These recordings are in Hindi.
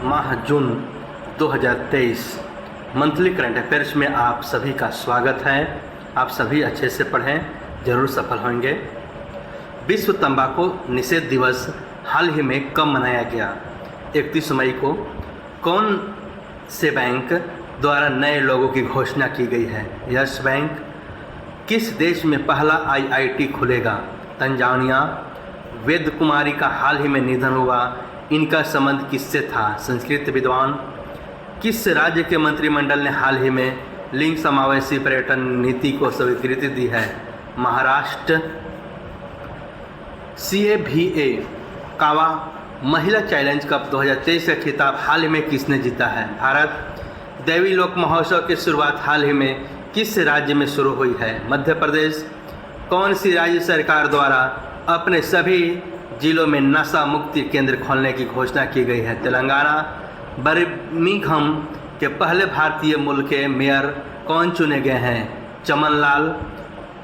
माह जून 2023 मंथली करंट अफेयर्स में आप सभी का स्वागत है। आप सभी अच्छे से पढ़ें, जरूर सफल होंगे। विश्व तंबाकू निषेध दिवस हाल ही में कब मनाया गया? 31 मई को। कौन से बैंक द्वारा नए लोगों की घोषणा की गई है? Yes bank. किस देश में पहला IIT खुलेगा? तंजानिया। वेद कुमारी का हाल ही में निधन हुआ, इनका संबंध किससे था? संस्कृत विद्वान। किस राज्य के मंत्रिमंडल ने हाल ही में लिंग समावेशी पर्यटन नीति को स्वीकृति दी है? महाराष्ट्र। CAVA कावा महिला चैलेंज कप 2023 का खिताब हाल ही में किसने जीता है? भारत। देवी लोक महोत्सव की शुरुआत हाल ही में किस राज्य में शुरू हुई है? मध्य प्रदेश। कौन सी राज्य सरकार द्वारा अपने सभी जिलों में नशा मुक्ति केंद्र खोलने की घोषणा की गई है? तेलंगाना। बर्मिंघम के पहले भारतीय मूल के मेयर कौन चुने गए हैं? चमन लाल।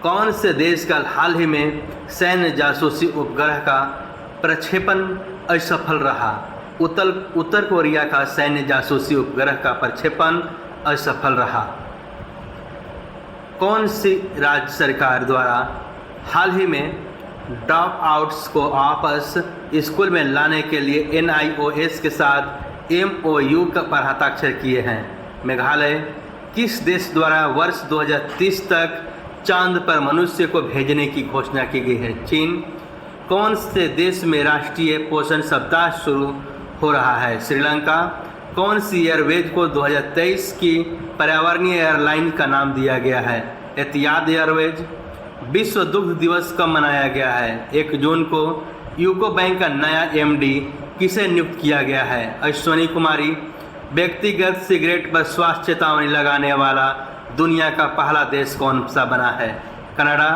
कौन से देश का हाल ही में सैन्य जासूसी उपग्रह का प्रक्षेपण असफल रहा? उत्तर कोरिया का सैन्य जासूसी उपग्रह का प्रक्षेपण असफल रहा। कौन सी राज्य सरकार द्वारा हाल ही में ड्रॉप आउट्स को वापस स्कूल में लाने के लिए NIOS के साथ MOU पर हस्ताक्षर किए हैं? मेघालय। किस देश द्वारा वर्ष 2030 तक चांद पर मनुष्य को भेजने की घोषणा की गई है? चीन। कौन से देश में राष्ट्रीय पोषण सप्ताह शुरू हो रहा है? श्रीलंका। कौन सी एयरवेज को 2023 की पर्यावरणीय एयरलाइन का नाम दिया गया है? एतिहाद एयरवेज। विश्व दुग्ध दिवस कब मनाया गया है? 1 जून को। यूको बैंक का नया MD किसे नियुक्त किया गया है? अश्वनी कुमारी। व्यक्तिगत सिगरेट पर स्वास्थ्य चेतावनी लगाने वाला दुनिया का पहला देश कौन सा बना है? कनाडा।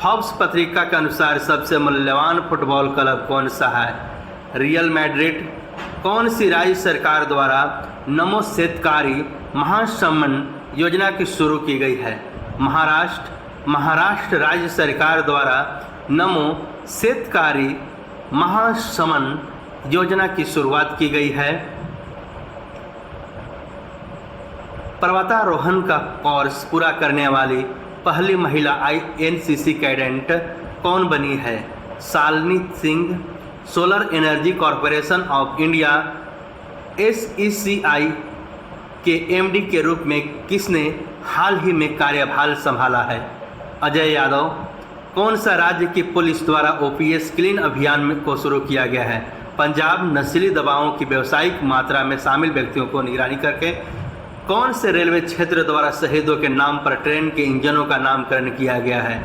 फोर्ब्स पत्रिका के अनुसार सबसे मूल्यवान फुटबॉल क्लब कौन सा है? Real Madrid. कौन सी राज्य सरकार द्वारा नमो शेतकारी महासम्मान योजना की शुरू की गई है? महाराष्ट्र। महाराष्ट्र राज्य सरकार द्वारा नमो शेतकारी महासम्मान योजना की शुरुआत की गई है। पर्वतारोहण का कोर्स पूरा करने वाली पहली महिला NCC कैडेट कौन बनी है? Shalini Singh. Solar energy corporation of India SECI के MD के रूप में किसने हाल ही में कार्यभार संभाला है? अजय यादव। कौन सा राज्य की पुलिस द्वारा OPS क्लीन अभियान को शुरू किया गया है? पंजाब। नशीली दवाओं की व्यावसायिक मात्रा में शामिल व्यक्तियों को निगरानी करके कौन से रेलवे क्षेत्र द्वारा शहीदों के नाम पर ट्रेन के इंजनों का नामकरण किया गया है?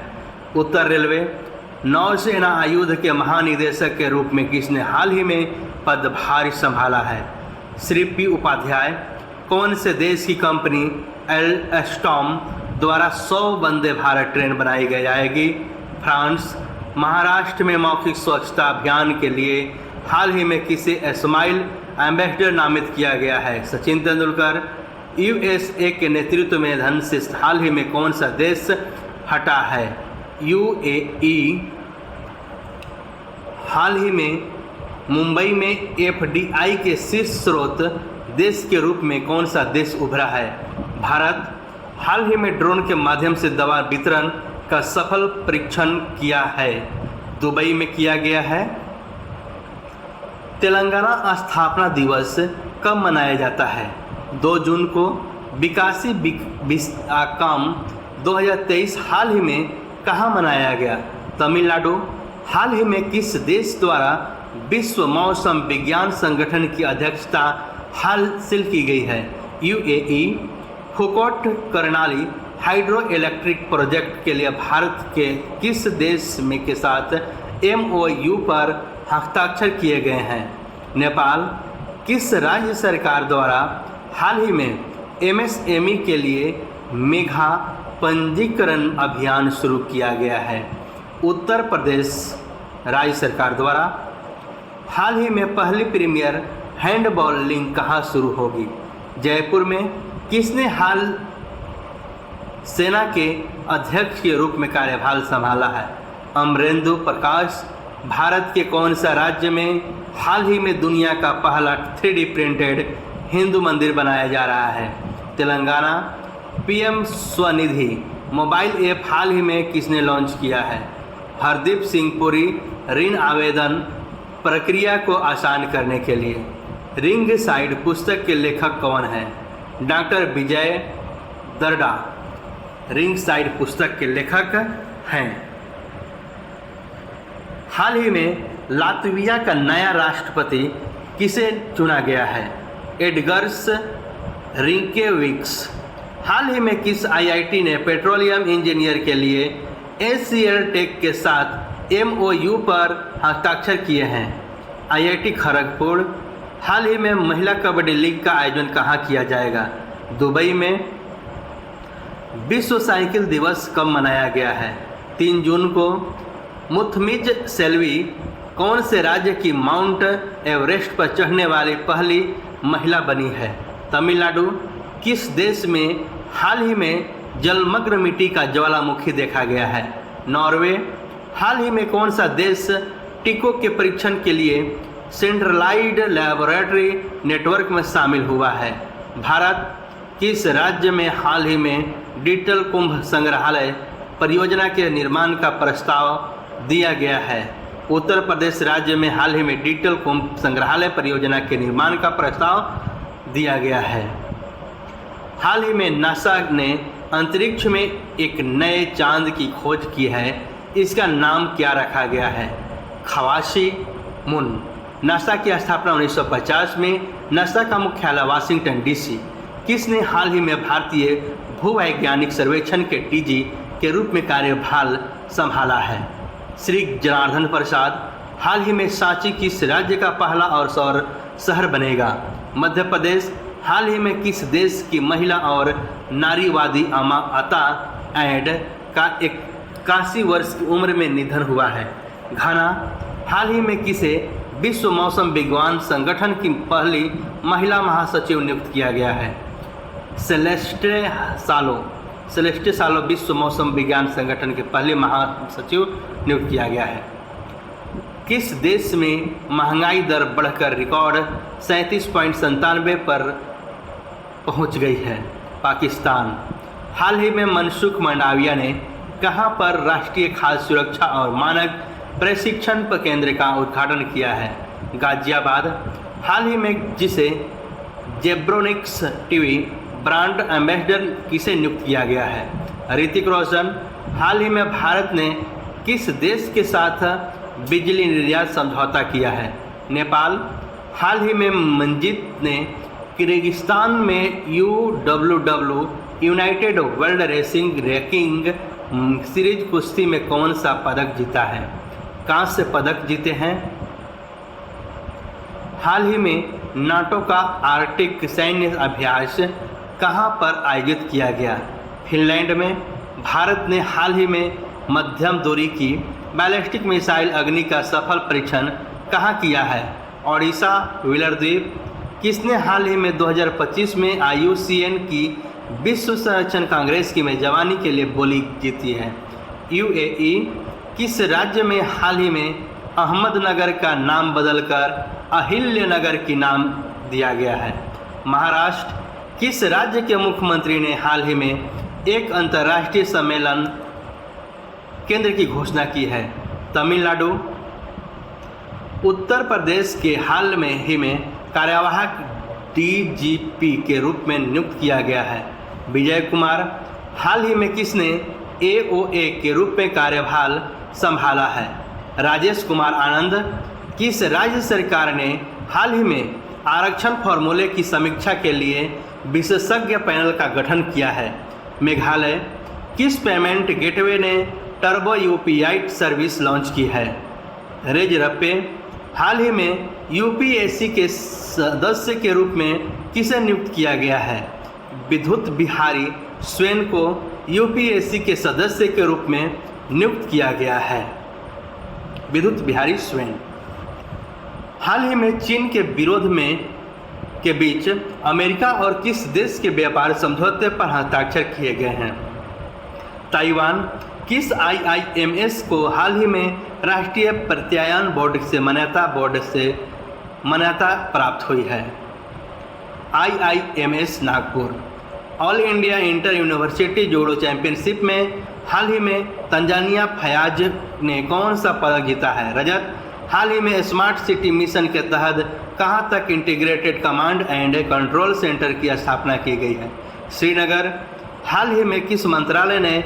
उत्तर रेलवे। नौसेना आयुध के महानिदेशक के रूप में किसने हाल ही में पदभार संभाला है? श्री P उपाध्याय। कौन से देश की कंपनी एल्स्टॉम द्वारा 100 वंदे भारत ट्रेन बनाई जाएगी? फ्रांस। महाराष्ट्र में मौखिक स्वच्छता अभियान के लिए हाल ही में किसे स्माइल एम्बेसडर नामित किया गया है? सचिन तेंदुलकर। USA के नेतृत्व में धन से हाल ही में कौन सा देश हटा है? UAE। हाल ही में मुंबई में FDI के शीर्ष स्रोत देश के रूप में कौन सा देश उभरा है? भारत। हाल ही में ड्रोन के माध्यम से दवा वितरण का सफल परीक्षण किया है? दुबई में किया गया है। तेलंगाना स्थापना दिवस कब मनाया जाता है? 2 जून को। विकासी काम 2023 हाल ही में कहाँ मनाया गया? तमिलनाडु। हाल ही में किस देश द्वारा विश्व मौसम विज्ञान संगठन की अध्यक्षता हासिल की गई है? UAE। Phukot Karnali hydro electric project के लिए भारत के किस देश में के साथ MOU पर हस्ताक्षर किए गए हैं? नेपाल। किस राज्य सरकार द्वारा हाल ही में MSME के लिए मेघा पंजीकरण अभियान शुरू किया गया है? उत्तर प्रदेश राज्य सरकार द्वारा। हाल ही में पहली प्रीमियर हैंडबॉल लीग कहाँ शुरू होगी? जयपुर में। किसने हाल सेना के अध्यक्ष के रूप में कार्यभार संभाला है? अमरेंद्र प्रकाश। भारत के कौन सा राज्य में हाल ही में दुनिया का पहला 3D प्रिंटेड हिंदू मंदिर बनाया जा रहा है? Telangana. PM Svanidhi mobile app हाल ही में किसने लॉन्च किया है? हरदीप सिंह पुरी। ऋण आवेदन प्रक्रिया को आसान करने के लिए। रिंग साइड पुस्तक के लेखक कौन है? डॉक्टर विजय दर्डा रिंग साइड पुस्तक के लेखक हैं। हाल ही में लातविया का नया राष्ट्रपति किसे चुना गया है? एडगर्स रिंकेविक्स। हाल ही में किस आईआईटी ने पेट्रोलियम इंजीनियर के लिए एशियर टेक के साथ एमओयू पर हस्ताक्षर किए हैं? आईआईटी खड़गपुर। हाल ही में महिला कबड्डी लीग का आयोजन कहाँ किया जाएगा? दुबई में। विश्व साइकिल दिवस कब मनाया गया है? 3 जून को। मुथमिज सेल्वी कौन से राज्य की माउंट एवरेस्ट पर चढ़ने वाली पहली महिला बनी है? तमिलनाडु। किस देश में हाल ही में जलमग्न मिट्टी का ज्वालामुखी देखा गया है? नॉर्वे। हाल ही में कौन सा देश टीकों के परीक्षण के लिए सेंट्रलाइज्ड लैबोरेटरी नेटवर्क में शामिल हुआ है? भारत। किस राज्य में हाल ही में डिजिटल कुंभ संग्रहालय परियोजना के निर्माण का प्रस्ताव दिया गया है? उत्तर प्रदेश राज्य में हाल ही में डिजिटल कुंभ संग्रहालय परियोजना के निर्माण का प्रस्ताव दिया गया है। हाल ही में नासा ने अंतरिक्ष में एक नए चांद की खोज की है, इसका नाम क्या रखा गया है? खवाशी मून। नासा की स्थापना 1950 में। नासा का मुख्यालय वाशिंगटन डीसी। किसने हाल ही में भारतीय भूवैज्ञानिक सर्वेक्षण के डीजी के रूप में कार्यभार संभाला है? श्री जनार्दन प्रसाद। हाल ही में सांची किस राज्य का पहला और सौर शहर बनेगा? मध्य प्रदेश। हाल ही में किस देश की महिला और नारीवादी अमा अता एड का 81 वर्ष की उम्र में निधन हुआ है? घाना। हाल ही में किसे विश्व मौसम विज्ञान संगठन की पहली महिला महासचिव नियुक्त किया गया है? सेलेस्टे सालो विश्व मौसम विज्ञान संगठन के पहले महासचिव नियुक्त किया गया है। किस देश में महंगाई दर बढ़कर रिकॉर्ड 37.97 पर पहुंच गई है? पाकिस्तान। हाल ही में मनसुख मंडाविया ने कहां पर राष्ट्रीय खाद्य सुरक्षा और मानक प्रशिक्षण केंद्र का उद्घाटन किया है? गाजियाबाद। हाल ही में जिसे जेब्रोनिक्स टीवी ब्रांड एम्बेसडर किसे नियुक्त किया गया है? ऋतिक रोशन। हाल ही में भारत ने किस देश के साथ बिजली निर्यात समझौता किया है? नेपाल। हाल ही में मंजीत ने किर्गिस्तान में UWW United world racing ranking series कुश्ती में कौन सा पदक जीता है? कांस्य पदक जीते हैं। हाल ही में नाटो का आर्कटिक सैन्य अभ्यास कहां पर आयोजित किया गया? फिनलैंड में। भारत ने हाल ही में मध्यम दूरी की बैलिस्टिक मिसाइल अग्नि का सफल परीक्षण कहां किया है? ओडिशा व्हीलर द्वीप। किसने हाल ही में 2025 में IUCN की विश्व संरक्षण कांग्रेस की मेजबानी के लिए बोली जीती है? UAE। किस राज्य में हाल ही में अहमदनगर का नाम बदलकर अहिल्यानगर की नाम दिया गया है? महाराष्ट्र। किस राज्य के मुख्यमंत्री ने हाल ही में एक अंतर्राष्ट्रीय सम्मेलन केंद्र की घोषणा की है? तमिलनाडु। उत्तर प्रदेश के हाल में ही में कार्यवाहक DGP के रूप में नियुक्त किया गया है? विजय कुमार। हाल ही में किसने AOA के रूप में कार्यभार संभाला है? राजेश कुमार आनंद। किस राज्य सरकार ने हाल ही में आरक्षण फॉर्मूले की समीक्षा के लिए विशेषज्ञ पैनल का गठन किया है? मेघालय। किस पेमेंट गेटवे ने टर्बो UPI सर्विस लॉन्च की है? रेजरपे। हाल ही में UPSC के सदस्य के रूप में किसे नियुक्त किया गया है? विद्युत बिहारी स्वेन को UPSC के सदस्य के रूप में नियुक्त किया गया है। विद्युत बिहारी स्वेन। हाल ही में चीन के विरोध में के बीच अमेरिका और किस देश के व्यापार समझौते पर हस्ताक्षर किए गए हैं? ताइवान। किस IIMS को हाल ही में राष्ट्रीय प्रत्यायन बोर्ड से मान्यता प्राप्त हुई है। IIMS Nagpur all India inter university judo championship में हाल ही में तंजानिया फयाज ने कौन सा पदक जीता है? रजत। हाल ही में स्मार्ट सिटी मिशन के तहत कहां तक integrated command and control centre की स्थापना की गई है? श्रीनगर। हाल ही में किस मंत्रालय ने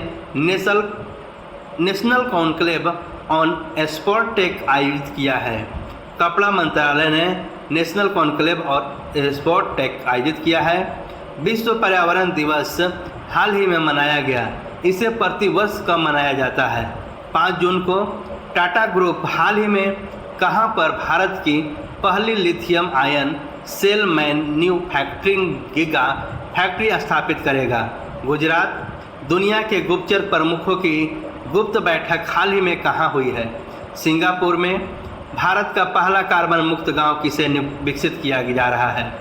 national conclave on sport tech आयोजित किया है? कपड़ा मंत्रालय ने नेशनल कॉन्क्लेव और स्पोर्ट टेक आयोजित किया है। विश्व पर्यावरण दिवस हाल ही में मनाया गया, इसे प्रतिवर्ष कब मनाया जाता है? 5 जून को। टाटा ग्रुप हाल ही में कहां पर भारत की पहली lithium ion cell manufacturing giga factory स्थापित करेगा? गुजरात। दुनिया के गुप्तचर प्रमुखों की गुप्त बैठक हाल ही में कहां हुई है? सिंगापुर में। भारत का पहला कार्बन मुक्त गांव किसे विकसित किया जा रहा है?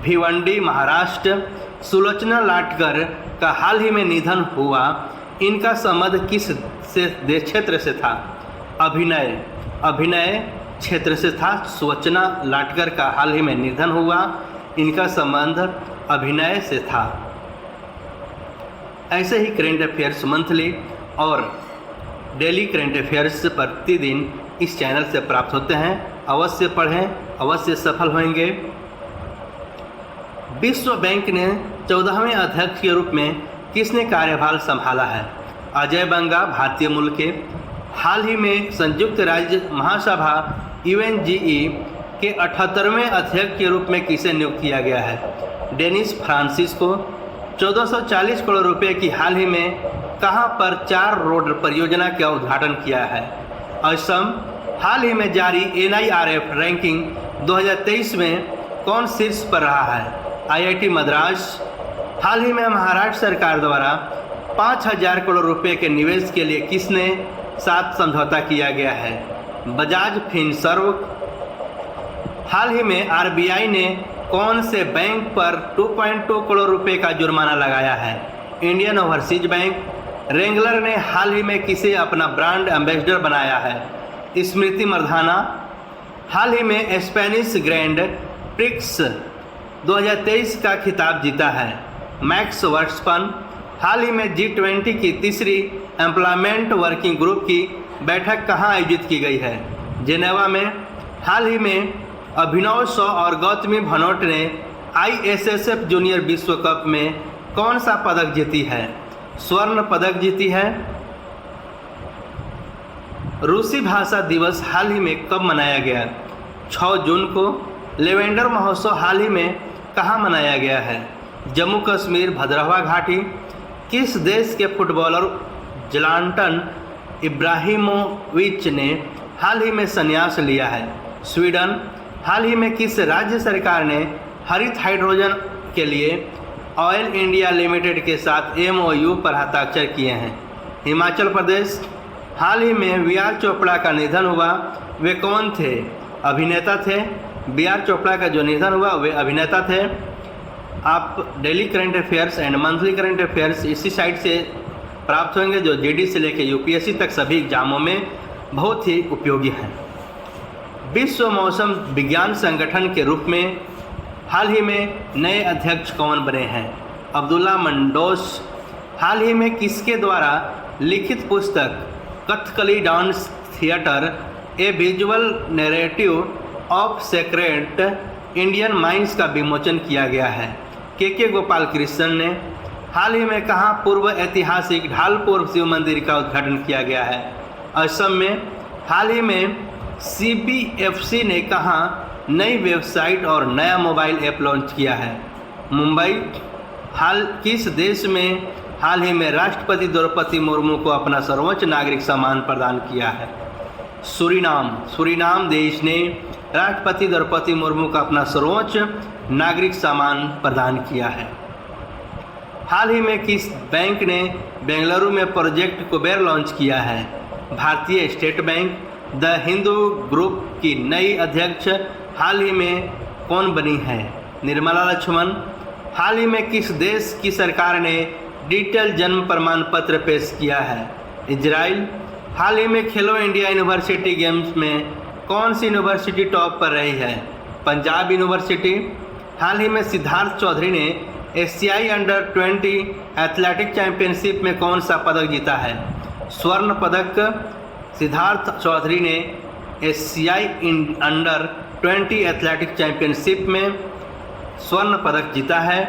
भिवंडी महाराष्ट्र। सुलोचना लाटकर का हाल ही में निधन हुआ, इनका संबंध किस क्षेत्र से था? अभिनय क्षेत्र से था। सुलोचना लाटकर का हाल ही में निधन हुआ, इनका संबंध अभिनय से था। ऐसे ही करेंट अफेयर्स मंथली और डेली करेंट अफेयर्स प्रतिदिन इस चैनल से प्राप्त होते हैं। अवश्य पढ़ें, अवश्य सफल होंगे। विश्व बैंक ने 14वें अध्यक्ष के रूप में किसने कार्यभार संभाला है? अजय बंगा, भारतीय मूल के। हाल ही में संयुक्त राज्य महासभा UNGE के 78वें अध्यक्ष के रूप में किसे नियुक्त किया गया है? डेनिस फ्रांसिस को। 1440 करोड़ रुपए की हाल ही में कहां पर 4 रोड परियोजना का उद्घाटन किया है? असम। हाल ही में जारी NIRF रैंकिंग 2023 में कौन शीर्ष पर रहा है? IIT मद्रास। हाल ही में महाराष्ट्र सरकार द्वारा 5000 करोड़ रुपए के निवेश के लिए किसने साथ समझौता किया गया है? बजाज फिनसर्व। हाल ही में RBI ने कौन से बैंक पर 2.2 करोड़ रुपए का जुर्माना लगाया है? Indian overseas bank. रेंगलर ने हाल ही में किसे अपना ब्रांड एम्बेसडर बनाया है? स्मृति मंधाना। हाल ही में स्पेनिश ग्रैंड प्रिक्स 2023 का खिताब जीता है मैक्स वर्स्टपन। हाल ही में G20 की तीसरी एम्प्लॉयमेंट वर्किंग ग्रुप की बैठक कहां आयोजित की गई है? जेनेवा में। हाल ही में अभिनव शॉ और गौतमी भनोट ने ISSF जूनियर विश्व कप में कौन सा पदक जीती है? स्वर्ण पदक जीती है। रूसी भाषा दिवस हाल ही में कब मनाया गया? 6 जून को। लेवेंडर महोत्सव हाल ही में कहाँ मनाया गया है? जम्मू कश्मीर, भद्रवा घाटी। किस देश के फुटबॉलर ज़्लाटन इब्राहिमोविच ने हाल ही में संन्यास लिया है? स्वीडन। हाल ही में किस राज्य सरकार ने हरित हाइड्रोजन के लिए ऑयल इंडिया लिमिटेड के साथ MOU पर हस्ताक्षर किए हैं? हिमाचल प्रदेश। हाल ही में VR चोपड़ा का निधन हुआ, वे कौन थे? अभिनेता थे। VR चोपड़ा का जो निधन हुआ वे अभिनेता थे। आप daily current affairs and monthly current affairs इसी साइट से प्राप्त होंगे, जो GD से लेकर UPSC तक सभी एग्जामों में बहुत ही उपयोगी हैं। विश्व मौसम विज्ञान संगठन के रूप में हाल ही में नए अध्यक्ष कौन बने हैं? अब्दुल्ला मंडोस। हाल ही में किसके द्वारा लिखित पुस्तक Kathakali dance theatre a visual narrative of sacred Indian mimes का विमोचन किया गया है? के गोपाल कृष्णन ने। हाल ही में कहाँ पूर्व ऐतिहासिक ढालपुर शिव मंदिर का उद्घाटन किया गया है? असम में। हाल ही में CBFC ने कहाँ नई वेबसाइट और नया मोबाइल ऐप लॉन्च किया है? मुंबई। किस देश में हाल ही में राष्ट्रपति द्रौपदी मुर्मू को अपना सर्वोच्च नागरिक सम्मान प्रदान किया है? सूरीनाम देश ने राष्ट्रपति द्रौपदी मुर्मू को अपना सर्वोच्च नागरिक सम्मान प्रदान किया है। हाल ही में किस बैंक ने बेंगलुरु में प्रोजेक्ट कुबेर लॉन्च किया है? भारतीय state bank. The Hindu group की नई अध्यक्ष हाल ही में कौन बनी है? निर्मला लक्ष्मण। हाल ही में किस देश की सरकार ने डिजिटल जन्म प्रमाण पत्र पेश किया है? इजराइल। हाल ही में खेलो इंडिया यूनिवर्सिटी गेम्स में कौन सी यूनिवर्सिटी टॉप पर रही है? पंजाब यूनिवर्सिटी। हाल ही में सिद्धार्थ चौधरी ने एशियाई अंडर 20 एथलेटिक चैंपियनशिप में कौन सा पदक जीता है? स्वर्ण पदक। सिद्धार्थ चौधरी ने एशियाई अंडर 20 एथलेटिक चैंपियनशिप में स्वर्ण पदक जीता है।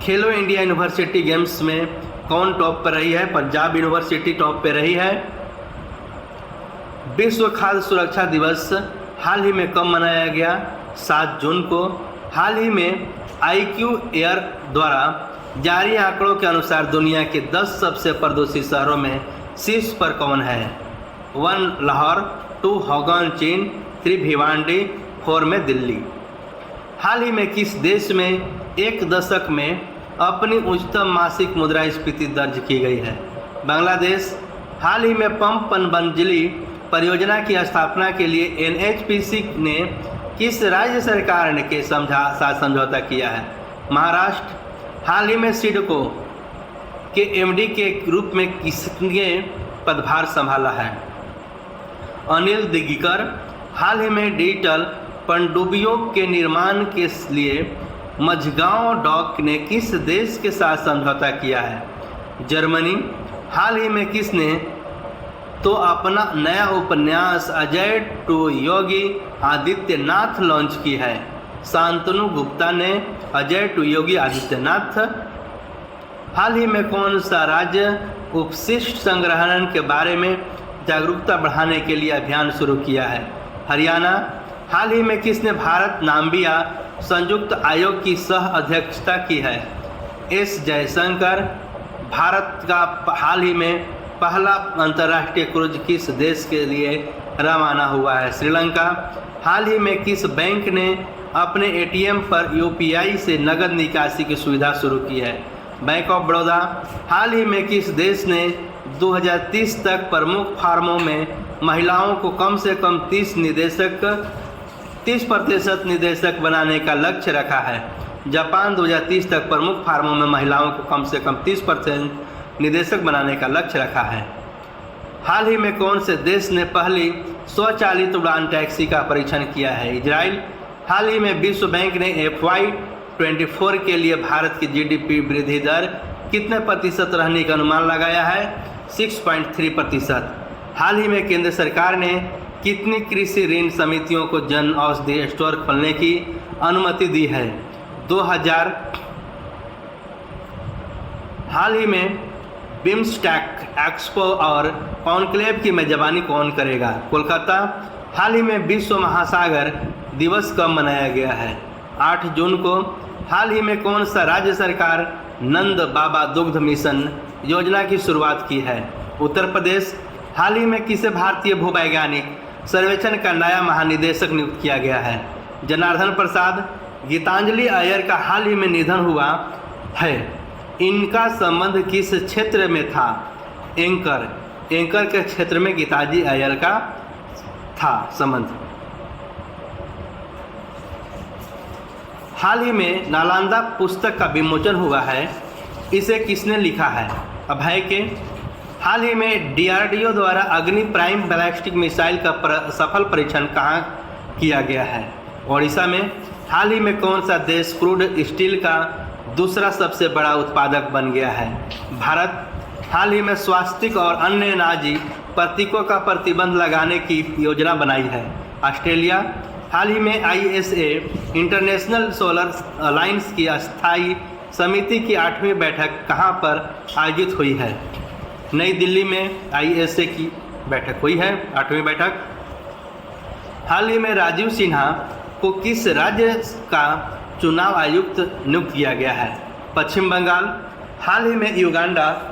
खेलो इंडिया यूनिवर्सिटी गेम्स में कौन टॉप पर रही है? पंजाब यूनिवर्सिटी टॉप पर रही है। विश्व खाद्य सुरक्षा दिवस हाल ही में कब मनाया गया? 7 जून को। हाल ही में IQ एयर द्वारा जारी आंकड़ों के अनुसार दुनिया के 10 सबसे प्रदूषित शहरों में शीर्ष पर कौन है? 1 लाहौर, 2 होगन चीन, 3 भिवांडी, 4 में दिल्ली। हाल ही में किस देश में एक दशक में अपनी उच्चतम मासिक मुद्रास्फीति दर्ज की गई है? बांग्लादेश। हाल ही में पंप पनबंजली परियोजना की स्थापना के लिए NHPC ने किस राज्य सरकार ने के साथ समझौता किया है? महाराष्ट्र। हाल ही में सिडको के MD के रूप में किसने पदभार संभाला है? अनिल दिगकर। हाल ही में डिजिटल पनडुब्बियों के निर्माण के लिए मझगांव डॉक ने किस देश के साथ समझौता किया है? जर्मनी। हाल ही में किसने तो अपना नया उपन्यास अजय टू योगी आदित्यनाथ लॉन्च की है? शांतनु गुप्ता ने अजय टू योगी आदित्यनाथ। हाल ही में कौन सा राज्य अपशिष्ट संग्रहण के बारे में जागरूकता बढ़ाने के लिए अभियान शुरू किया है? हरियाणा। हाल ही में किसने भारत नाम्बिया संयुक्त आयोग की सह अध्यक्षता की है? S जयशंकर। भारत का हाल ही में पहला अंतर्राष्ट्रीय क्रूज किस देश के लिए रवाना हुआ है? श्रीलंका। हाल ही में किस बैंक ने अपने ATM पर UPI से नकद निकासी की सुविधा शुरू की है? Bank of Baroda. हाल ही में किस देश ने 2030 तक प्रमुख फार्मों में महिलाओं को कम से कम 30% निदेशक बनाने का लक्ष्य रखा है? जापान 2030 तक प्रमुख फार्मों में महिलाओं को कम से कम 30% निदेशक बनाने का लक्ष्य रखा है। हाल ही में कौन से देश ने पहली स्वचालित उड़ान टैक्सी का परीक्षण किया है? इजराइल। हाल ही में विश्व बैंक ने FY24 के लिए भारत की GDP वृद्धि दर कितने प्रतिशत रहने का अनुमान लगाया है? 6.3%। हाल ही में केंद्र सरकार ने कितनी कृषि ऋण समितियों को जन औषधि स्टोर खोलने की अनुमति दी है? 2000। हाल ही में बिम्स्टेक एक्सपो और कॉन्क्लेव की मेजबानी कौन करेगा? कोलकाता। हाल ही में विश्व महासागर दिवस कब मनाया गया है? 8 जून को। हाल ही में कौन सा राज्य सरकार नंद बाबा दुग्ध मिशन योजना की शुरुआत की है? उत्तर प्रदेश। हाल ही में किसे भारतीय भूवैज्ञानिक सर्वेक्षण का नया महानिदेशक नियुक्त किया गया है? जनार्दन प्रसाद। गीतांजलि अय्यर का हाल ही में निधन हुआ है। इनका संबंध किस क्षेत्र में था? एंकर के क्षेत्र में गीतांजलि अय्यर का था संबंध। हाल ही में नालंदा पुस्तक का विमोचन हुआ है। इसे किसने लिखा है? अभय के। हाल ही में DRDO द्वारा अग्नि प्राइम बैलिस्टिक मिसाइल का सफल परीक्षण कहाँ किया गया है? ओडिशा में। हाल ही में कौन सा देश क्रूड स्टील का दूसरा सबसे बड़ा उत्पादक बन गया है? भारत। हाल ही में स्वास्तिक और अन्य नाजी प्रतीकों का प्रतिबंध लगाने की योजना बनाई है? ऑस्ट्रेलिया। हाल ही में ISA इंटरनेशनल सोलर अलायंस की अस्थायी समिति की 8वीं बैठक कहाँ पर आयोजित हुई है? नई दिल्ली में ISA की बैठक हुई है, 8वीं बैठक। हाल ही में राजीव सिन्हा को किस राज्य का चुनाव आयुक्त नियुक्त किया गया है? पश्चिम बंगाल। हाल ही में युगांडा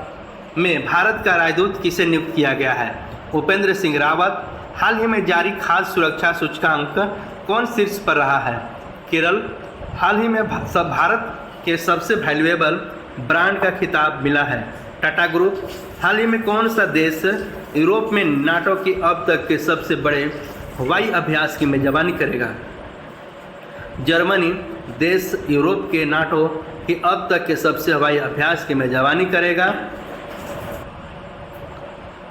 में भारत का राजदूत किसे नियुक्त किया गया है? उपेंद्र सिंह रावत। हाल ही में जारी खाद्य सुरक्षा सूचकांक कौन शीर्ष पर रहा है? केरल। हाल ही में भारत के सबसे वैल्यूएबल ब्रांड का खिताब मिला है? टाटा ग्रुप। हाल ही में कौन सा देश यूरोप में नाटो की अब तक के सबसे बड़े हवाई अभ्यास की मेजबानी करेगा? जर्मनी देश यूरोप के नाटो की अब तक के सबसे हवाई अभ्यास की मेजबानी करेगा।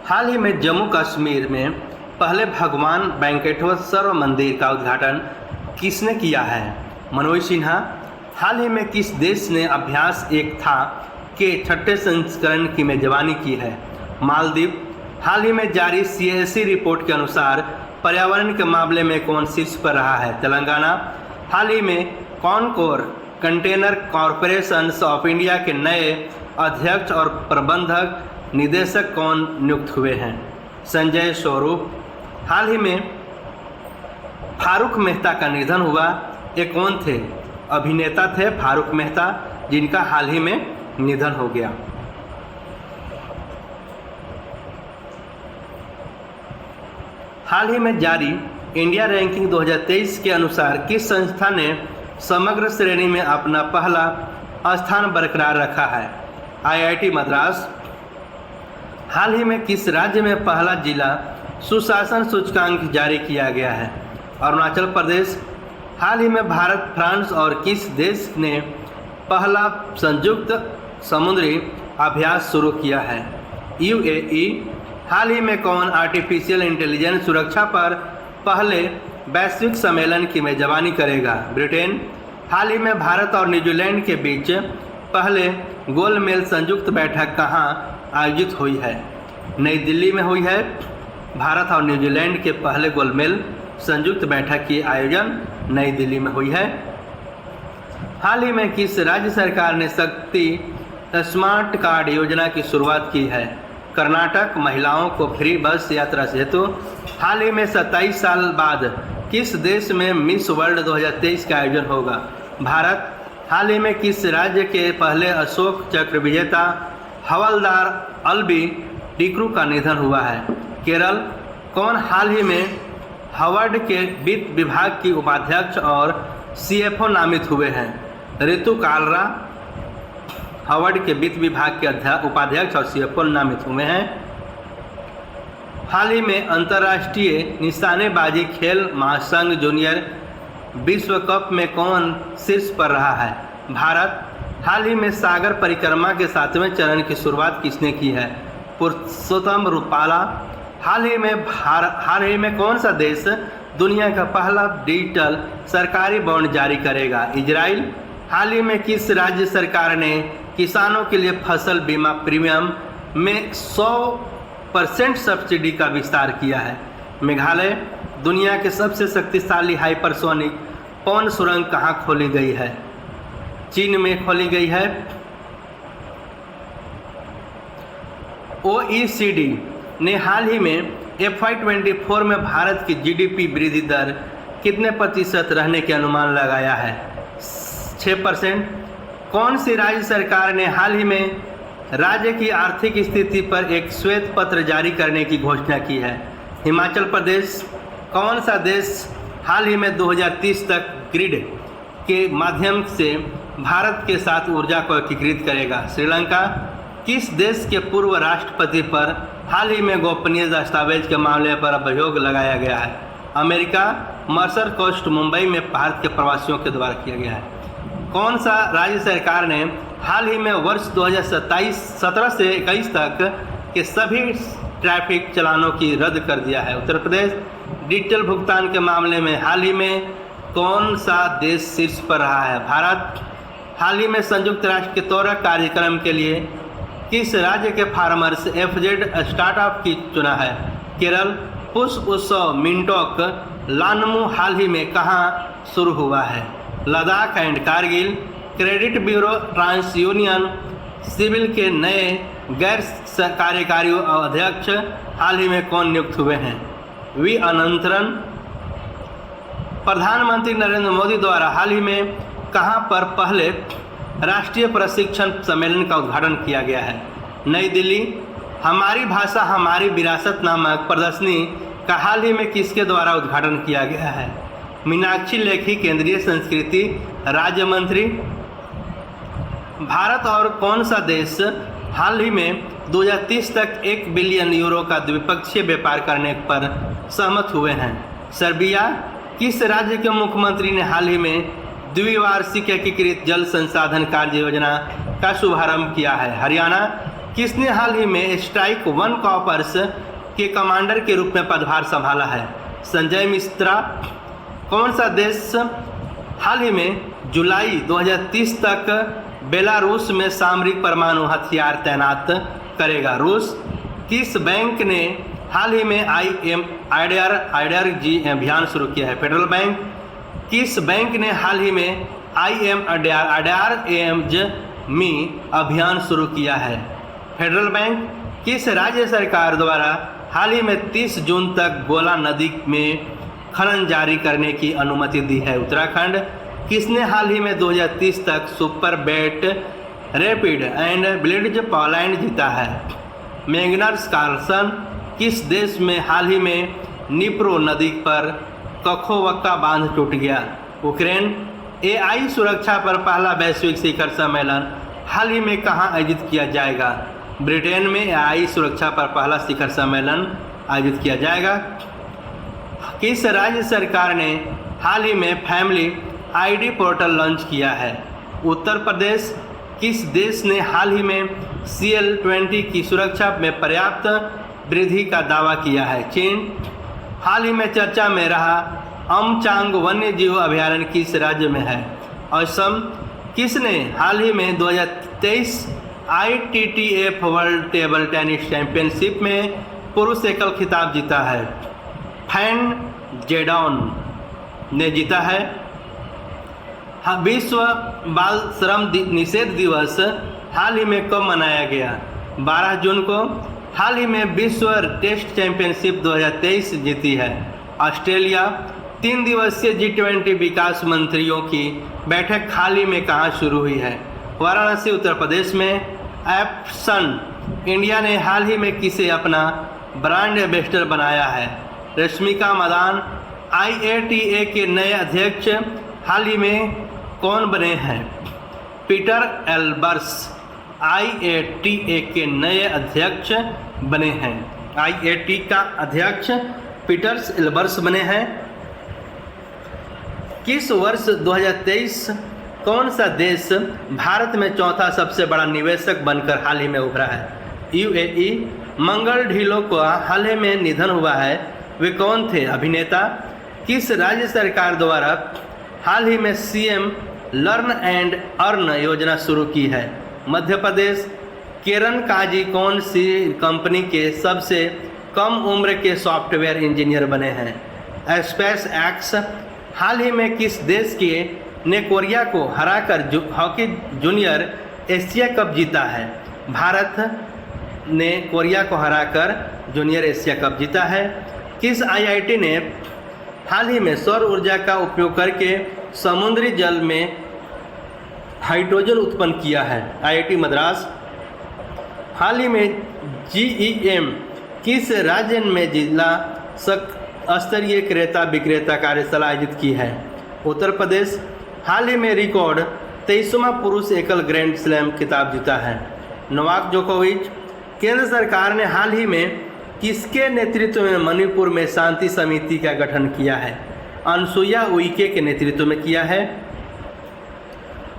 हाल ही में जम्मू कश्मीर में पहले भगवान वेंकटेश्वर मंदिर का उद्घाटन किसने किया है? मनोज सिन्हा। हाल ही में किस देश ने अभ्यास एक था के 6ठे संस्करण की मेजबानी की है? मालदीव। हाल ही में जारी CAC रिपोर्ट के अनुसार पर्यावरण के मामले में कौन शीर्ष पर रहा है? तेलंगाना। हाल ही में Concor container corporation of India के नए अध्यक्ष और प्रबंधक निदेशक कौन नियुक्त हुए हैं? संजय स्वरूप। हाल ही में फारूक मेहता का निधन हुआ, ये कौन थे? अभिनेता थे फारूक मेहता, जिनका हाल ही में निधन हो गया। हाल ही में जारी इंडिया रैंकिंग 2023 के अनुसार किस संस्था ने समग्र श्रेणी में अपना पहला स्थान बरकरार रखा है? IIT मद्रास। हाल ही में किस राज्य में पहला जिला सुशासन सूचकांक जारी किया गया है? अरुणाचल प्रदेश। हाल ही में भारत, फ्रांस और किस देश ने पहला संयुक्त समुद्री अभ्यास शुरू किया है? UAE। हाल ही में कौन आर्टिफिशियल इंटेलिजेंस सुरक्षा पर पहले वैश्विक सम्मेलन की मेजबानी करेगा? ब्रिटेन। हाल ही में भारत और न्यूजीलैंड के बीच पहले गोलमेज संयुक्त बैठक कहाँ आयोजित हुई है? नई दिल्ली में हुई है। भारत और न्यूजीलैंड के पहले गोलमेज संयुक्त बैठक की आयोजन नई दिल्ली में हुई है। हाल ही में किस राज्य सरकार ने शक्ति स्मार्ट कार्ड योजना की शुरुआत की है? कर्नाटक। महिलाओं को फ्री बस यात्रा हेतु हाल ही में 27 साल बाद किस देश में मिस वर्ल्ड 2023 का आयोजन होगा? भारत। हाल ही में किस राज्य के पहले अशोक चक्र विजेता हवलदार अल्बी टिक्रू का निधन हुआ है? केरल। कौन हाल ही में हार्वर्ड के वित्त विभाग की उपाध्यक्ष और CFO नामित हुए हैं? ऋतु कालरा हार्वर्ड के वित्त विभाग के उपाध्यक्ष और CFO नामित हुए हैं। हाल ही में अंतर्राष्ट्रीय निशानेबाजी खेल महासंघ जूनियर विश्व कप में कौन शीर्ष पर रहा है? भारत। हाल ही में सागर परिक्रमा के 7वें चरण की शुरुआत किसने की है? पुरुषोत्तम रूपाला। हाल ही में कौन सा देश दुनिया का पहला डिजिटल सरकारी बॉन्ड जारी करेगा? इजराइल। हाल ही में किस राज्य सरकार ने किसानों के लिए फसल बीमा प्रीमियम में 100% सब्सिडी का विस्तार किया है? मेघालय। दुनिया के सबसे शक्तिशाली हाइपरसोनिक पवन सुरंग कहाँ खोली गई है? चीन में खोली गई है। OECD ने हाल ही में FY24 में भारत की GDP वृद्धि दर कितने प्रतिशत रहने के अनुमान लगाया है? 6%। कौन सी राज्य सरकार ने हाल ही में राज्य की आर्थिक स्थिति पर एक श्वेत पत्र जारी करने की घोषणा की है? हिमाचल प्रदेश। कौन सा देश हाल ही में 2030 तक ग्रिड के माध्यम से भारत के साथ ऊर्जा को एकीकृत करेगा? श्रीलंका। किस देश के पूर्व राष्ट्रपति पर हाल ही में गोपनीय दस्तावेज के मामले पर अभियोग लगाया गया है? अमेरिका। मर्सर कोस्ट मुंबई में भारत के प्रवासियों के द्वारा किया गया है। कौन सा राज्य सरकार ने हाल ही में वर्ष 2017 से 21 तक के सभी ट्रैफिक चालानों की रद्द कर दिया है? उत्तर प्रदेश। डिजिटल भुगतान के मामले में हाल ही में कौन सा देश शीर्ष पर रहा है? भारत। हाल ही में संयुक्त राष्ट्र के तोरक कार्यक्रम के लिए किस राज्य के फार्मर्स FZ स्टार्टअप की चुना है? केरल। पुष्प उत्सव मिंटोक लानमू हाल ही में कहाँ शुरू हुआ है? Ladakh and Kargil. Credit bureau TransUnion CIBIL के नए गैर कार्यकारी अध्यक्ष हाल ही में कौन नियुक्त हुए हैं? वी अनंतरन। प्रधानमंत्री नरेंद्र मोदी द्वारा हाल ही में कहां पर पहले राष्ट्रीय प्रशिक्षण सम्मेलन का उद्घाटन किया गया है? नई दिल्ली। हमारी भाषा हमारी विरासत नामक प्रदर्शनी का हाल ही में किसके द्वारा उद्घाटन किया गया है? मीनाक्षी लेखी केंद्रीय संस्कृति राज्य मंत्री। भारत और कौन सा देश हाल ही में 2030 तक 1 बिलियन यूरो का द्विपक्षीय व्यापार करने पर सहमत हुए हैं? सर्बिया। किस राज्य के मुख्यमंत्री ने हाल ही में द्विवार्षिक एकीकृत जल संसाधन कार्य योजना का शुभारंभ किया है? हरियाणा। किसने हाल ही में स्ट्राइक 1 कॉर्प्स के कमांडर के रूप में पदभार संभाला है? संजय मिश्रा। कौन सा देश हाल ही में जुलाई 2030 तक बेलारूस में सामरिक परमाणु हथियार तैनात करेगा? रूस। किस बैंक ने हाल ही में IDRG अभियान शुरू किया है? Federal bank. किस बैंक ने हाल ही में IDRAMJ अभियान शुरू किया है? Federal bank. किस राज्य सरकार द्वारा हाल ही में 30 जून तक गोला नदी में खनन जारी करने की अनुमति दी है? उत्तराखंड। किसने हाल ही में 2030 तक Superbet rapid and blitz Poland जीता है? Magnus Carlsen. किस देश में हाल ही में निप्रो नदी पर कखोवक्का बांध टूट गया? यूक्रेन। AI सुरक्षा पर पहला वैश्विक शिखर सम्मेलन हाल ही में कहाँ आयोजित किया जाएगा? ब्रिटेन में AI सुरक्षा पर पहला शिखर सम्मेलन आयोजित किया जाएगा। किस राज्य सरकार ने हाल ही में फैमिली ID पोर्टल लॉन्च किया है? उत्तर प्रदेश। किस देश ने हाल ही में CL20 की सुरक्षा में पर्याप्त वृद्धि का दावा किया है? चीन। हाल ही में चर्चा में रहा अमचांग वन्य जीव अभयारण्य किस राज्य में है? असम। किसने हाल ही में 2023 ITTF world table tennis championship में पुरुष एकल खिताब जीता है? फैन जेडॉन ने जीता है। विश्व बाल श्रम निषेध दिवस हाल ही में कब मनाया गया? 12 जून को। हाल ही में विश्व टेस्ट चैंपियनशिप 2023 जीती है ऑस्ट्रेलिया। 3 दिवसीय G20 विकास मंत्रियों की बैठक हाल ही में कहाँ शुरू हुई है? वाराणसी उत्तर प्रदेश में। एप्सन इंडिया ने हाल ही में किसे अपना ब्रांड एम्बेसडर बनाया है? रश्मिका मदान। IATA के नए अध्यक्ष हाल ही में कौन बने हैं? पीटर एल्बर्स IATA के नए अध्यक्ष बने हैं। IATA का अध्यक्ष पीटर्स एल्बर्स बने हैं। किस वर्ष 2023 कौन सा देश भारत में चौथा सबसे बड़ा निवेशक बनकर हाल ही में उभरा है? UAE। मंगल ढिल्लों का हाल ही में निधन हुआ है, वे कौन थे? अभिनेता। किस राज्य सरकार द्वारा हाल ही में CM लर्न एंड अर्न योजना शुरू की है? मध्य प्रदेश। किरण काजी कौन सी कंपनी के सबसे कम उम्र के सॉफ्टवेयर इंजीनियर बने हैं? Space x. हाल ही में किस देश के ने कोरिया को हराकर हॉकी जूनियर एशिया कप जीता है? भारत ने कोरिया को हराकर जूनियर एशिया कप जीता है। किस IIT ने हाल ही में सौर ऊर्जा का उपयोग करके समुद्री जल में हाइड्रोजन उत्पन्न किया है? IIT मद्रास। हाल ही में GEM किस राज्य में जिला स्तरीय क्रेता विक्रेता कार्यशाला आयोजित की है? उत्तर प्रदेश। हाल ही में रिकॉर्ड 23वां पुरुष एकल ग्रैंड स्लैम खिताब जीता है? नोवाक जोकोविच। केंद्र सरकार ने हाल ही में किसके नेतृत्व में मणिपुर में शांति समिति का गठन किया है? अनसुईया उइके के नेतृत्व में किया है।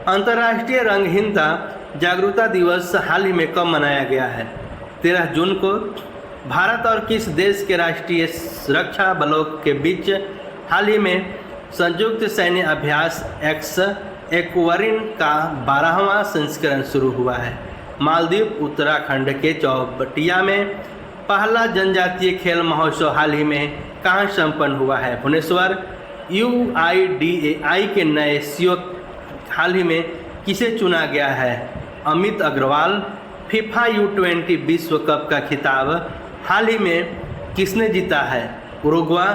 अंतर्राष्ट्रीय रंगहीनता जागरूकता दिवस हाल ही में कब मनाया गया है? 13 जून को। भारत और किस देश के राष्ट्रीय सुरक्षा बलों के बीच हाल ही में संयुक्त सैन्य अभ्यास एक्वरिन का 12वां संस्करण शुरू हुआ है? मालदीव। उत्तराखंड के चौबटिया में पहला जनजातीय खेल महोत्सव हाल ही में कहाँ संपन्न हुआ है? भुवनेश्वर। UIDAI के नए CEO हाल ही में किसे चुना गया है? अमित अग्रवाल। FIFA U20 विश्व कप का खिताब हाल ही में किसने जीता है? उरुग्वा।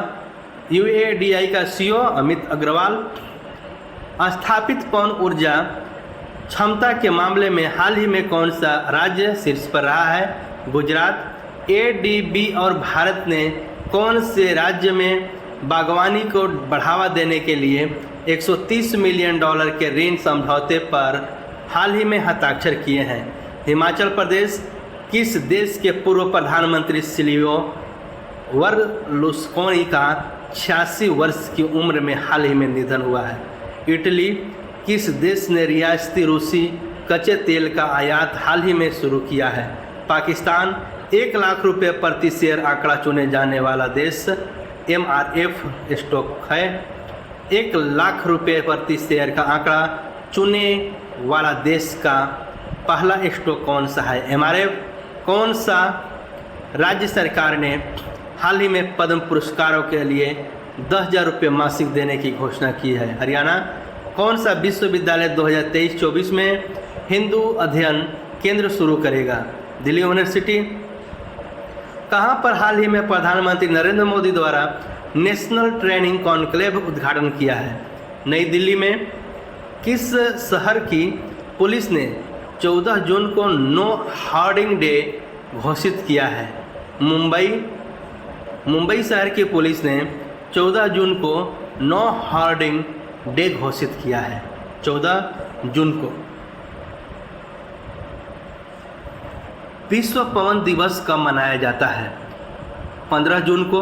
UADI का CEO अमित अग्रवाल। स्थापित पवन ऊर्जा क्षमता के मामले में हाल ही में कौन सा राज्य शीर्ष पर रहा है? गुजरात। ADB और भारत ने कौन से राज्य में बागवानी को बढ़ावा देने के लिए $130 मिलियन के ऋण समझौते पर हाल ही में हस्ताक्षर किए हैं? हिमाचल प्रदेश। किस देश के पूर्व प्रधानमंत्री सिल्वियो बर्लुस्कोनी का 86 वर्ष की उम्र में हाल ही में निधन हुआ है? इटली। किस देश ने रियासती रूसी कच्चे तेल का आयात हाल ही में शुरू किया है? पाकिस्तान 1 लाख रुपये प्रति शेयर आंकड़ा चुने जाने वाला देश MRF स्टॉक है। 1 लाख रुपये प्रति शेयर का आंकड़ा चुने वाला देश का पहला स्टॉक कौन सा है? MRF। कौन सा राज्य सरकार ने हाल ही में पद्म पुरस्कारों के लिए 10,000 रुपये मासिक देने की घोषणा की है? हरियाणा। कौन सा विश्वविद्यालय 2023-24 में हिंदू अध्ययन केंद्र शुरू करेगा? दिल्ली यूनिवर्सिटी। कहां पर हाल ही में प्रधानमंत्री नरेंद्र मोदी द्वारा नेशनल ट्रेनिंग कॉन्क्लेव उद्घाटन किया है? नई दिल्ली में। किस शहर की पुलिस ने 14 जून को नो हार्डिंग डे घोषित किया है? मुंबई। मुंबई शहर की पुलिस ने 14 जून को नो हार्डिंग डे घोषित किया है। 14 जून को। विश्व पवन दिवस कब मनाया जाता है? 15 जून को।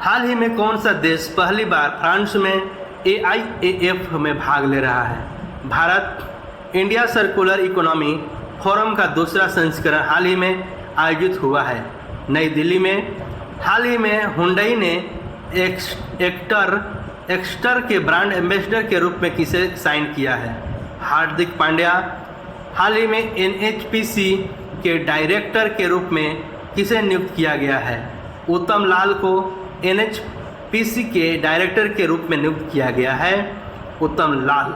हाल ही में कौन सा देश पहली बार फ्रांस में AIAF में भाग ले रहा है? Bharat. India circular economy forum का दूसरा संस्करण हाल ही में आयोजित हुआ है। नई दिल्ली में। हाल ही में हुंडई ने एक्स्टर के ब्रांड एम्बेसडर के रूप में किसे साइन किया है? हार्दिक पांड्या। हाल ही में NHPC के डायरेक्टर के रूप में किसे नियुक्त किया गया है? उत्तम लाल को NHPC के डायरेक्टर के रूप में नियुक्त किया गया है। उत्तम लाल।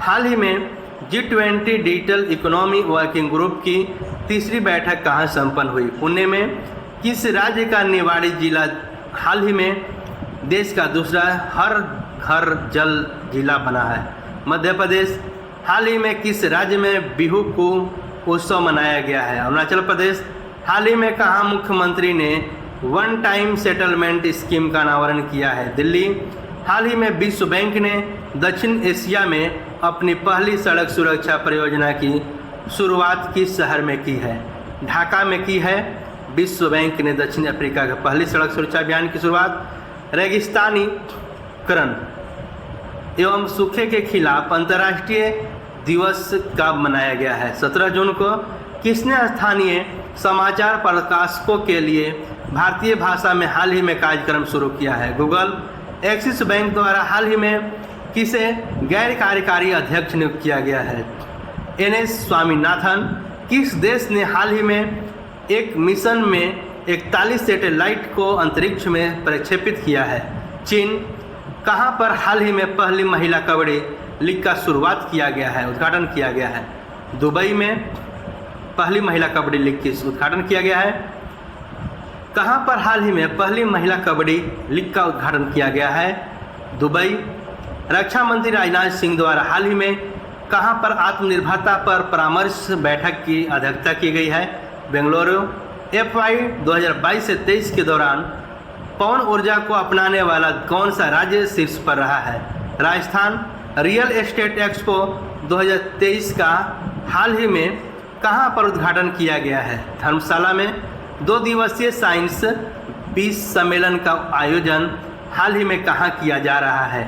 हाल ही में G20 digital economy working group की तीसरी बैठक कहाँ संपन्न हुई? पुणे में। किस राज्य का निवाड़ी जिला हाल ही में देश का दूसरा हर घर जल जिला बना है? मध्य प्रदेश। हाल ही में किस राज्य में बिहू को उत्सव मनाया गया है? अरुणाचल प्रदेश। हाल ही में कहाँ मुख्यमंत्री ने वन टाइम सेटलमेंट स्कीम का अनावरण किया है? दिल्ली। हाल ही में विश्व बैंक ने दक्षिण एशिया में अपनी पहली सड़क सुरक्षा परियोजना की शुरुआत किस शहर में की है? ढाका में की है। विश्व बैंक ने दक्षिण अफ्रीका के पहली सड़क सुरक्षा अभियान की शुरुआत। रेगिस्तानीकरण एवं सूखे के खिलाफ अंतर्राष्ट्रीय दिवस कब मनाया गया है? 17 जून को। किसने स्थानीय समाचार प्रकाशकों के लिए भारतीय भाषा में हाल ही में कार्यक्रम शुरू किया है? गूगल। एक्सिस बैंक द्वारा हाल ही में किसे गैर कार्यकारी अध्यक्ष नियुक्त किया गया है? NS स्वामीनाथन। किस देश ने हाल ही में एक मिशन में 41 सैटेलाइट को अंतरिक्ष में प्रक्षेपित किया है? चीन। कहां पर हाल ही में पहली महिला कबड्डी लीग का शुरुआत किया गया है, उद्घाटन किया गया है? दुबई में पहली महिला कबड्डी लीग की उद्घाटन किया गया है। कहां पर हाल ही में पहली महिला कबड्डी लीग का उद्घाटन किया गया है? दुबई। रक्षा मंत्री राजनाथ सिंह द्वारा हाल ही में कहां पर आत्मनिर्भरता पर परामर्श बैठक की अध्यक्षता की गई है? बेंगलुरु। FY 2022 से 23 के दौरान पवन ऊर्जा को अपनाने वाला कौन सा राज्य शीर्ष पर रहा है? राजस्थान। रियल एस्टेट एक्सपो 2023 का हाल ही में कहां पर उद्घाटन किया गया है? धर्मशाला में। 2 दिवसीय साइंस 20 सम्मेलन का आयोजन हाल ही में कहां किया जा रहा है?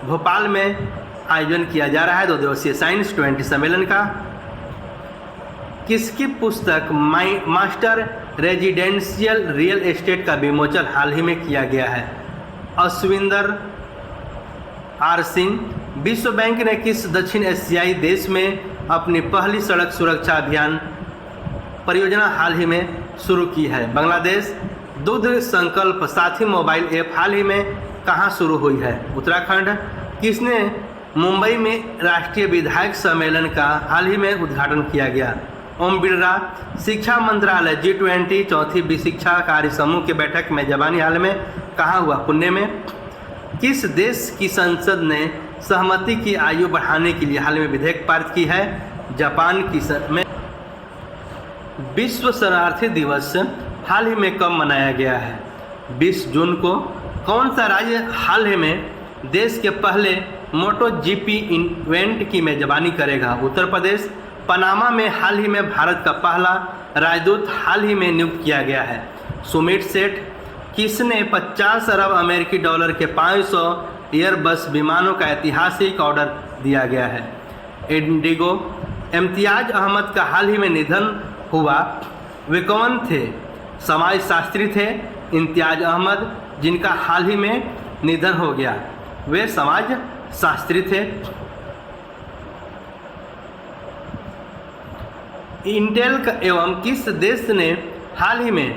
भोपाल में आयोजन किया जा रहा है 2 दिवसीय साइंस 20 सम्मेलन का। किसकी पुस्तक मास्टर रेजिडेंशियल रियल एस्टेट का विमोचन हाल ही में किया गया है? अश्विंदर R सिंह। विश्व बैंक ने किस दक्षिण एशियाई देश में अपनी पहली सड़क सुरक्षा अभियान परियोजना हाल ही में शुरू की है? बांग्लादेश। दूध संकल्प साथी मोबाइल ऐप हाल ही में कहां शुरू हुई है? उत्तराखंड। किसने मुंबई में राष्ट्रीय विधायक सम्मेलन का हाल ही में उद्घाटन किया गया? ओम बिरला। शिक्षा मंत्रालय G20 चौथी शिक्षा कार्य समूह की बैठक में जबानी हाल में कहाँ हुआ? पुणे में। किस देश की संसद ने सहमति की आयु बढ़ाने के लिए हाल में विधेयक पारित की है? जापान की में। विश्व शरणार्थी दिवस हाल ही में कब मनाया गया है? 20 जून को। कौन सा राज्य हाल ही में देश के पहले MotoGP इवेंट की मेजबानी करेगा? उत्तर प्रदेश। पनामा में हाल ही में भारत का पहला राजदूत हाल ही में नियुक्त किया गया है? सुमित सेठ। किसने 50 अरब अमेरिकी डॉलर के 500 एयरबस विमानों का ऐतिहासिक ऑर्डर दिया गया है? इंडिगो। इम्तियाज अहमद का हाल ही में निधन हुआ। वे कौन थे? समाज शास्त्री थे इम्तियाज अहमद, जिनका हाल ही में निधन हो गया। वे समाज शास्त्री थे। इंटेल का एवं किस देश ने हाल ही में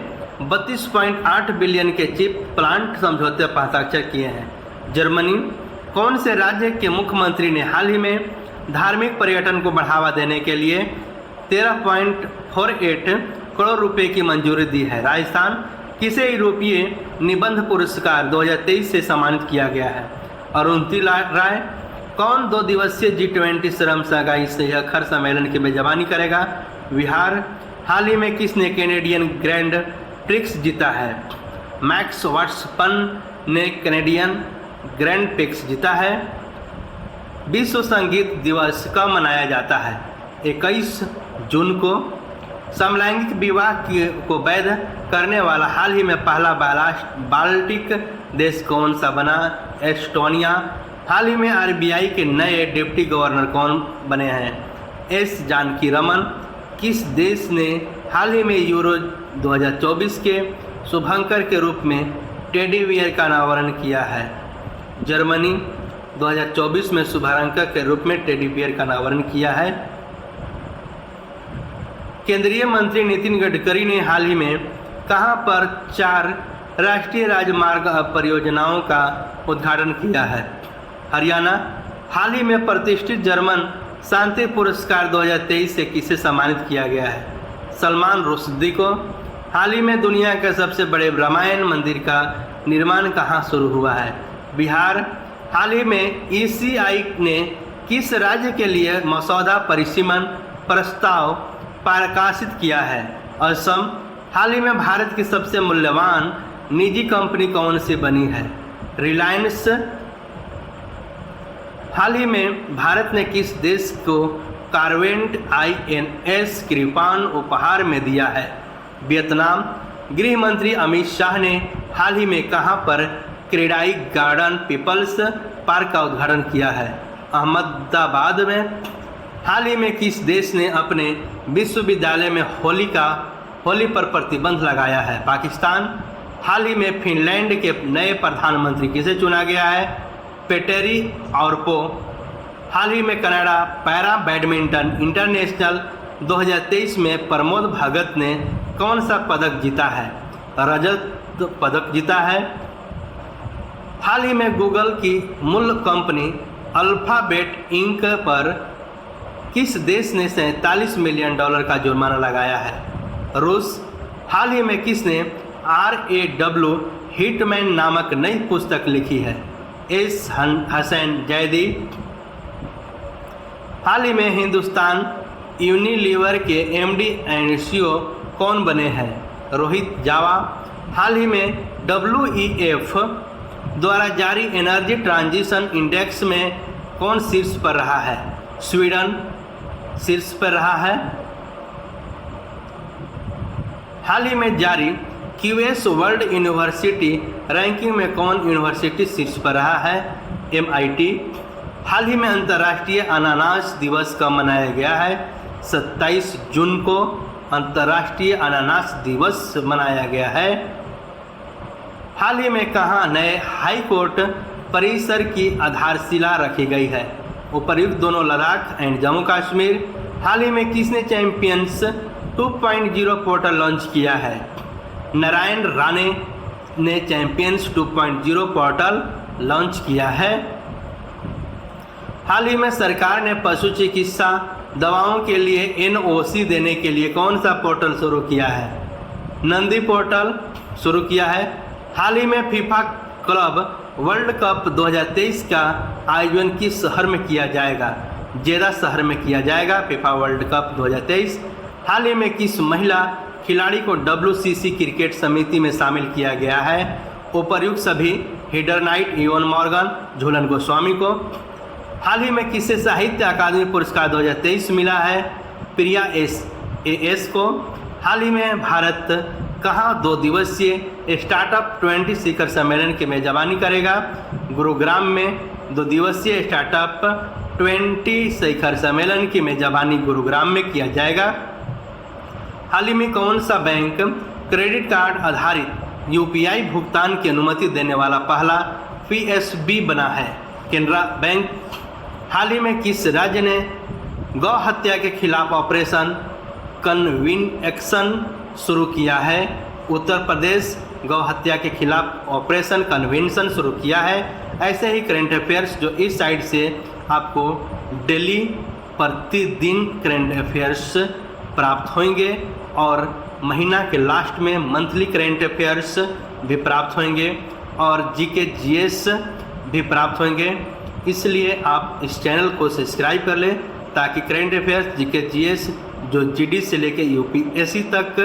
32.8 बिलियन के चिप प्लांट समझौते पर हस्ताक्षर किए हैं? जर्मनी। कौन से राज्य के मुख्यमंत्री ने हाल ही में धार्मिक पर्यटन को बढ़ावा देने के लिए 13.48 करोड़ रुपए की मंजूरी दी है? राजस्थान। किसे यूरोपीय निबंध पुरस्कार 2023 से सम्मानित किया गया है? अरुंधति राय। कौन 2 दिवसीय G20 श्रम सहकारी शिखर सम्मेलन की मेजबानी करेगा? बिहार। हाल ही में किसने कैनेडियन ग्रैंड प्रिक्स जीता है? मैक्स वर्स्टपन ने कैनेडियन ग्रैंड प्रिक्स जीता है। विश्व संगीत दिवस कब मनाया जाता है? 21 जून को। समलैंगिक विवाह को वैध करने वाला हाल ही में पहला बाल्टिक देश कौन सा बना? एस्टोनिया। हाल ही में RBI के नए डिप्टी गवर्नर कौन बने हैं? S जानकी रमन। किस देश ने हाल ही में यूरो 2024 के शुभंकर के रूप में टेडी बियर का अनावरण किया है? जर्मनी। 2024 में शुभारंकर के रूप में टेडी बियर का अनावरण किया है। केंद्रीय मंत्री नितिन गडकरी ने हाल ही में कहां पर 4 राष्ट्रीय राजमार्ग परियोजनाओं का उद्घाटन किया है? हरियाणा। हाल ही में प्रतिष्ठित जर्मन शांति पुरस्कार 2023 से किसे सम्मानित किया गया है? सलमान रुश्दी को। हाल ही में दुनिया के सबसे बड़े रामायण मंदिर का निर्माण कहां शुरू हुआ है? बिहार। हाल ही में ECI ने किस राज्य के लिए मसौदा परिसीमन प्रस्ताव प्रकाशित किया है? असम। हाल ही में भारत की सबसे मूल्यवान निजी कंपनी कौन सी बनी है? रिलायंस। हाल ही में भारत ने किस देश को कॉर्वेट INS कृपान उपहार में दिया है? वियतनाम। गृह मंत्री अमित शाह ने हाल ही में कहां पर क्रेडाई गार्डन पीपल्स पार्क का उद्घाटन किया है? अहमदाबाद में। हाल ही में किस देश ने अपने विश्वविद्यालय में होली पर प्रतिबंध लगाया है? पाकिस्तान। हाल ही में फिनलैंड के नए प्रधानमंत्री किसे चुना गया है? पेटेरी ऑर्पो। हाल ही में कनाडा पैरा बैडमिंटन इंटरनेशनल 2023 में प्रमोद भगत ने कौन सा पदक जीता है? रजत पदक जीता है। हाल ही में गूगल की मूल कंपनी अल्फाबेट इंक पर किस देश ने $47 मिलियन का जुर्माना लगाया है? रूस। हाल ही में किसने RAW हिटमैन नामक नई पुस्तक लिखी है? S हसैन जैदी। हाल ही में हिंदुस्तान यूनिलीवर के MD एंड CEO कौन बने हैं? रोहित जावा। हाल ही में WEF द्वारा जारी एनर्जी ट्रांजिशन इंडेक्स में कौन शीर्ष पर रहा है? स्वीडन शीर्ष पर रहा है। हाल ही में जारी QS वर्ल्ड यूनिवर्सिटी रैंकिंग में कौन यूनिवर्सिटी शीर्ष पर रहा है? MIT। हाल ही में अंतर्राष्ट्रीय अनानास दिवस कब मनाया गया है? 27 जून को अंतर्राष्ट्रीय अनानास दिवस मनाया गया है। हाल ही में कहाँ नए हाई कोर्ट परिसर की आधारशिला रखी गई है? उपर्युक्त दोनों लद्दाख एंड जम्मू कश्मीर। हाल ही में किसने चैंपियंस 2.0 पोर्टल लॉन्च किया है? नारायण राणे ने चैंपियंस 2.0 पोर्टल लॉन्च किया है। हाल ही में सरकार ने पशु चिकित्सा दवाओं के लिए NOC देने के लिए कौन सा पोर्टल शुरू किया है? नंदी पोर्टल शुरू किया है। हाल ही में फीफा क्लब वर्ल्ड कप 2023 का आयोजन किस शहर में किया जाएगा? जेदा शहर में किया जाएगा फीफा वर्ल्ड कप 2023। हाल ही में किस महिला खिलाड़ी को WCC क्रिकेट समिति में शामिल किया गया है? उपर्युक्त सभी हिडरनाइट इवन मॉर्गन झूलन गोस्वामी को। हाल ही में किसे साहित्य अकादमी पुरस्कार 2023 मिला है? प्रिया AS को। हाल ही में भारत कहाँ 2 दिवसीय स्टार्टअप 20 शिखर सम्मेलन की मेजबानी करेगा? गुरुग्राम में 2 दिवसीय स्टार्टअप G20 शिखर सम्मेलन की मेजबानी गुरुग्राम में किया जाएगा। हाल ही में कौन सा बैंक क्रेडिट कार्ड आधारित यूपीआई भुगतान की अनुमति देने वाला पहला पीएसबी बना है? केनरा बैंक। हाल ही में किस राज्य ने गौ हत्या के खिलाफ ऑपरेशन कन्विक्शन शुरू किया है? उत्तर प्रदेश गौ हत्या के खिलाफ ऑपरेशन कन्वेंशन शुरू किया है। ऐसे ही करंट अफेयर्स जो इस साइट से आपको डेली प्रतिदिन करंट अफेयर्स प्राप्त होंगे और महीना के लास्ट में मंथली करंट अफेयर्स भी प्राप्त होंगे और जीके जीएस भी प्राप्त होंगे। इसलिए आप इस चैनल को सब्सक्राइब कर लें ताकि करंट अफेयर्स जीके जीएस जो जीडी से लेकर यूपीएससी तक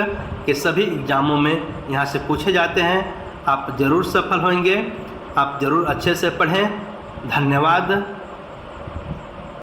के सभी एग्ज़ामों में यहाँ से पूछे जाते हैं, आप ज़रूर सफल होंगे। आप ज़रूर अच्छे से पढ़ें। धन्यवाद।